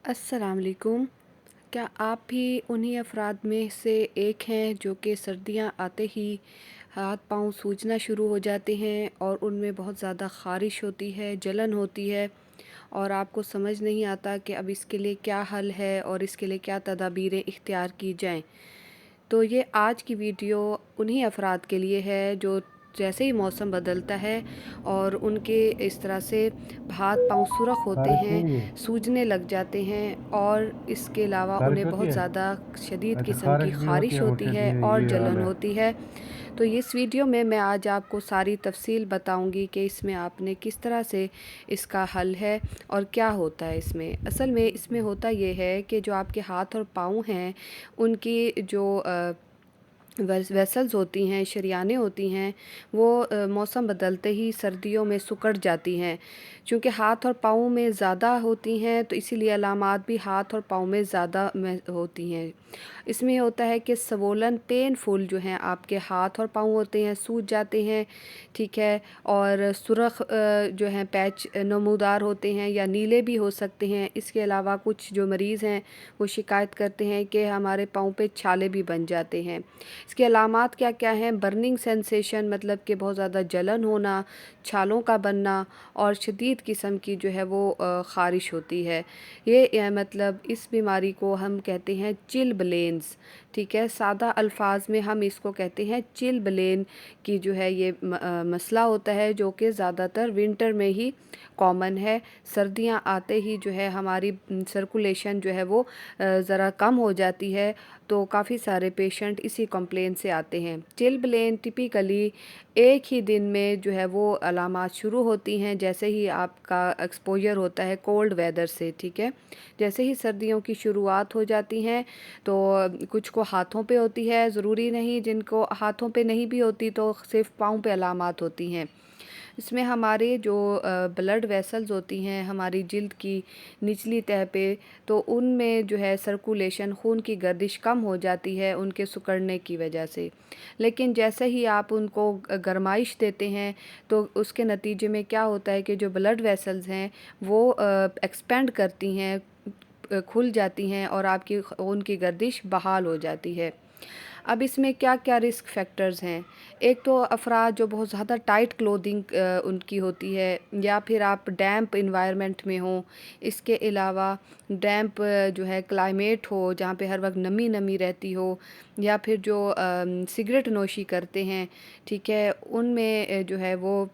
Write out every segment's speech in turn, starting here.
अस्सलाम वालेकुम। क्या आप भी उन्हीं अफराद में से एक हैं जो कि सर्दियां आते ही हाथ पांव सूजना शुरू हो जाते हैं और उनमें बहुत ज़्यादा ख़ारिश होती है, जलन होती है और आपको समझ नहीं आता कि अब इसके लिए क्या हल है और इसके लिए क्या तदाबीरें इख्तियार की जाएं। तो ये आज की वीडियो उन्हीं अफराद के लिए है जो जैसे ही मौसम बदलता है और उनके इस तरह से हाथ पांव सुरख होते ख़ारिश हैं, नहीं हुई है? सूजने लग जाते हैं और इसके अलावा ख़ारिश उन्हें होती बहुत है? ज़्यादा शदीद अच्छा, किस्म की ख़ारिश भी होती ख़ारिश है, होती मुझसे भी है और ये हाल जलन है। होती है। तो इस वीडियो में मैं आज आपको सारी तफसील बताऊंगी कि इसमें आपने किस तरह से इसका हल है और क्या होता है इसमें। असल में इसमें होता ये है कि जो आपके हाथ और पाँव हैं उनकी जो वेसल्स होती हैं, शरियानें होती हैं, वो मौसम बदलते ही सर्दियों में सिकुड़ जाती हैं। चूँकि हाथ और पाँव में ज़्यादा होती हैं तो इसीलिए अलामात भी हाथ और पाँव में ज़्यादा में होती हैं। इसमें ये होता है कि स्वोलन पेनफुल जो हैं आपके हाथ और पाँव होते हैं, सूज जाते हैं, ठीक है। और सुरख जो हैं पैच नमूदार होते हैं या नीले भी हो सकते हैं। इसके अलावा कुछ जो मरीज़ हैं वो शिकायत करते हैं कि हमारे पाँव पे छाले भी बन जाते हैं। इसके अलामात क्या-क्या हैं? बर्निंग सेंसेशन मतलब कि बहुत ज़्यादा जलन होना, छालों का बनना और शदीद किस्म की जो है वो ख़ारिश होती है। ये मतलब इस बीमारी को हम कहते हैं चिलब्लेन्स, ठीक है। सादा अल्फाज में हम इसको कहते हैं चिलब्लेन की जो है ये मसला होता है जो कि ज़्यादातर विंटर में ही कॉमन है। सर्दियाँ आते ही जो है हमारी सर्कुलेशन जो है वो ज़रा कम हो जाती है, तो काफ़ी सारे पेशेंट इसी कंप्लेन से आते हैं। चिलब्लेन टिपिकली एक ही दिन में जो है वो अलामात शुरू होती हैं जैसे ही आपका एक्सपोजर होता है कोल्ड वेदर से, ठीक है। जैसे ही सर्दियों की शुरुआत हो जाती हैं तो कुछ को हाथों पे होती है, ज़रूरी नहीं, जिनको हाथों पे नहीं भी होती तो सिर्फ पाँव पे अलामात होती हैं। इसमें हमारे जो ब्लड वेसल्स होती हैं हमारी जिल्द की निचली तह पे, तो उनमें जो है सर्कुलेशन खून की गर्दिश कम हो जाती है उनके सिकुड़ने की वजह से। लेकिन जैसे ही आप उनको गरमाइश देते हैं तो उसके नतीजे में क्या होता है कि जो ब्लड वेसल्स हैं वो एक्सपेंड करती हैं, खुल जाती हैं और आपकी खून की गर्दिश बहाल हो जाती है। अब इसमें क्या-क्या रिस्क फैक्टर्स हैं? एक तो अफ़राद जो बहुत ज़्यादा टाइट क्लोथिंग उनकी होती है या फिर आप डैम्प एनवायरनमेंट में हो। इसके अलावा डैम्प जो है क्लाइमेट हो जहाँ पे हर वक़्त नमी-नमी रहती हो, या फिर जो सिगरेट नोशी करते हैं, ठीक है, उनमें जो है वो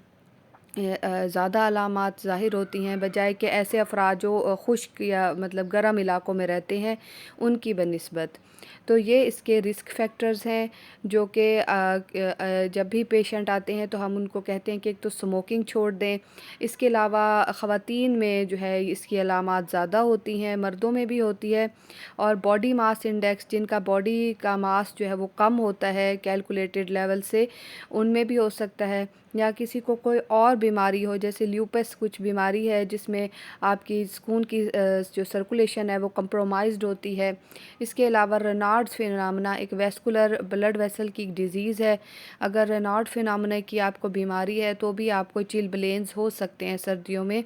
ज़्यादा अलामात ज़ाहिर होती हैं बजाय कि ऐसे अफ़राद जो खुश्क या मतलब गर्म इलाकों में रहते हैं उनकी बनिस्बत। तो ये इसके रिस्क फैक्टर्स हैं जो कि जब भी पेशेंट आते हैं तो हम उनको कहते हैं कि एक तो स्मोकिंग छोड़ दें। इसके अलावा ख़वातीन में जो है इसकी अलामात ज़्यादा होती हैं, मर्दों में भी होती है। और बॉडी मास इंडेक्स, जिनका बॉडी का मास जो है वो कम होता है कैलकुलेटेड लेवल से, उनमें भी हो सकता है। या किसी को कोई और बीमारी हो जैसे ल्यूपस कुछ बीमारी है जिसमें आपकी खून की जो सर्कुलेशन है वो कंप्रोमाइज़्ड होती है। इसके अलावा रेनाल्ड्स फिनोमेना एक वैस्कुलर ब्लड वेसल की डिज़ीज़ है। अगर रेनाल्ड फिनोमेना की आपको बीमारी है तो भी आपको चिलब्लेन्स हो सकते हैं सर्दियों में।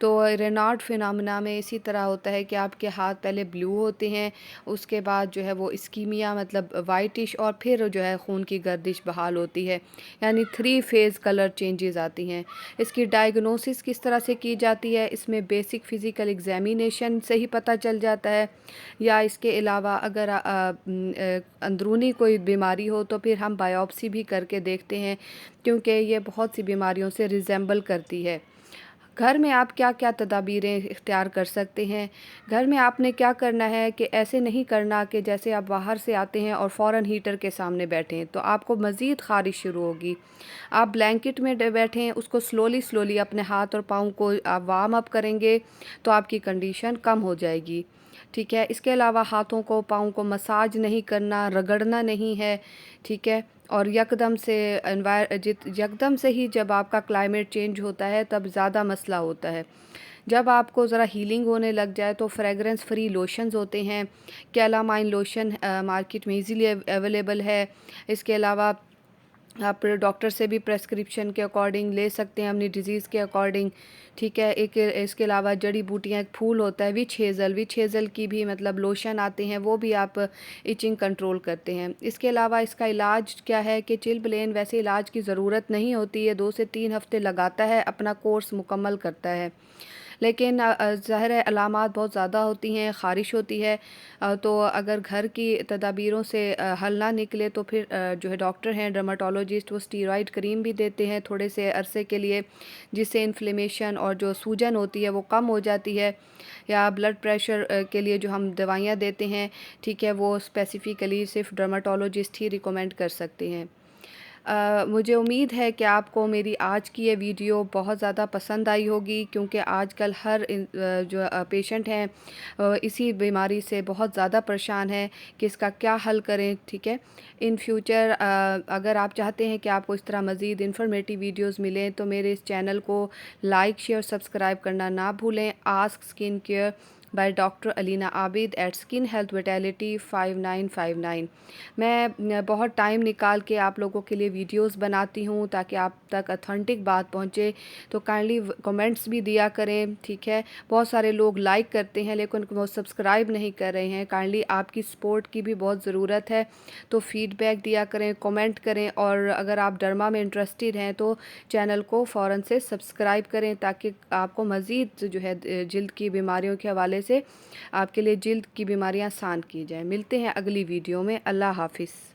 तो रेनाल्ड फिनोमेना में इसी तरह होता है कि आपके हाथ पहले ब्लू होते हैं, उसके बाद जो है वो इस्कीमिया मतलब वाइटिश, और फिर जो है खून की गर्दिश बहाल होती है, यानी 3 फेज़ कलर चेंजेस आती हैं। इसकी डायग्नोसिस किस तरह से की जाती है? इसमें बेसिक फ़िज़िकल एग्ज़ामिनेशन से ही पता चल जाता है, या इसके अलावा अगर अंदरूनी कोई बीमारी हो तो फिर हम बायोप्सी भी करके देखते हैं, क्योंकि ये बहुत सी बीमारियों से रिज़ेम्बल करती है। घर में आप क्या-क्या तदाबीरें इख्तियार कर सकते हैं? घर में आपने क्या करना है कि ऐसे नहीं करना कि जैसे आप बाहर से आते हैं और फ़ौरन हीटर के सामने बैठें, तो आपको मज़ीद ख़ारिश शुरू होगी। आप ब्लैंकेट में बैठें, उसको स्लोली अपने हाथ और पाँव को आप वार्म अप करेंगे, तो आपकी कंडीशन कम हो जाएगी, ठीक है। इसके अलावा हाथों को, पाँव को मसाज नहीं करना, रगड़ना नहीं है, ठीक है। और यकदम से ही जब आपका क्लाइमेट चेंज होता है तब ज़्यादा मसला होता है। जब आपको ज़रा हीलिंग होने लग जाए तो फ्रेगरेंस फ्री लोशंस होते हैं। कैलामाइन लोशन मार्केट में इजीली अवेलेबल है। इसके अलावा آپ ڈاکٹر سے بھی پریسکرپشن کے اکارڈنگ لے سکتے ہیں اپنی ڈیزیز کے اکارڈنگ، ٹھیک ہے۔ ایک اس کے علاوہ جڑی بوٹیاں، ایک پھول ہوتا ہے وچ ہیزل کی بھی مطلب لوشن آتے ہیں، وہ بھی آپ ایچنگ کنٹرول کرتے ہیں۔ اس کے علاوہ اس کا علاج کیا ہے کہ چلبلین ویسے علاج کی ضرورت نہیں ہوتی ہے، 2 سے 3 ہفتے لگاتا ہے، اپنا کورس مکمل کرتا ہے، لیکن ظاہر ہے علامات بہت زیادہ ہوتی ہیں، خارش ہوتی ہے، تو اگر گھر کی تدابیروں سے حل نہ نکلے تو پھر جو ہے ڈاکٹر ہیں ڈرماٹولوجسٹ، وہ اسٹیرائڈ کریم بھی دیتے ہیں تھوڑے سے عرصے کے لیے، جس سے انفلیمیشن اور جو سوجن ہوتی ہے وہ کم ہو جاتی ہے، یا بلڈ پریشر کے لیے جو ہم دوائیاں دیتے ہیں، ٹھیک ہے، وہ اسپیسیفکلی صرف ڈرماٹولوجسٹ ہی ریکمینڈ کر سکتے ہیں۔ مجھے امید ہے کہ آپ کو میری آج کی یہ ویڈیو بہت زیادہ پسند آئی ہوگی، کیونکہ آج کل ہر جو پیشنٹ ہیں اسی بیماری سے بہت زیادہ پریشان ہے کہ اس کا کیا حل کریں، ٹھیک ہے۔ ان فیوچر اگر آپ چاہتے ہیں کہ آپ کو اس طرح مزید انفارمیٹیو ویڈیوز ملیں تو میرے اس چینل کو لائک، شیئر، سبسکرائب کرنا نہ بھولیں۔ Ask skin care by doctor علینا عابد ایٹ اسکن ہیلتھ ویٹیلیٹی 5959۔ میں بہت ٹائم نکال کے آپ لوگوں کے لیے ویڈیوز بناتی ہوں تاکہ آپ تک اتھینٹک بات پہنچے، تو کائنڈلی کمنٹس بھی دیا کریں، ٹھیک ہے۔ بہت سارے لوگ لائک کرتے ہیں لیکن وہ سبسکرائب نہیں کر رہے ہیں، کائنڈلی آپ کی سپورٹ کی بھی بہت ضرورت ہے، تو فیڈ بیک دیا کریں، کمنٹ کریں، اور اگر آپ ڈرما میں انٹرسٹڈ ہیں تو چینل کو فوراً سے سبسکرائب کریں تاکہ آپ کو مزید جو ہے جلد کی بیماریوں کے حوالے سے آپ کے لیے جلد کی بیماریاں آسان کی جائیں۔ ملتے ہیں اگلی ویڈیو میں، اللہ حافظ۔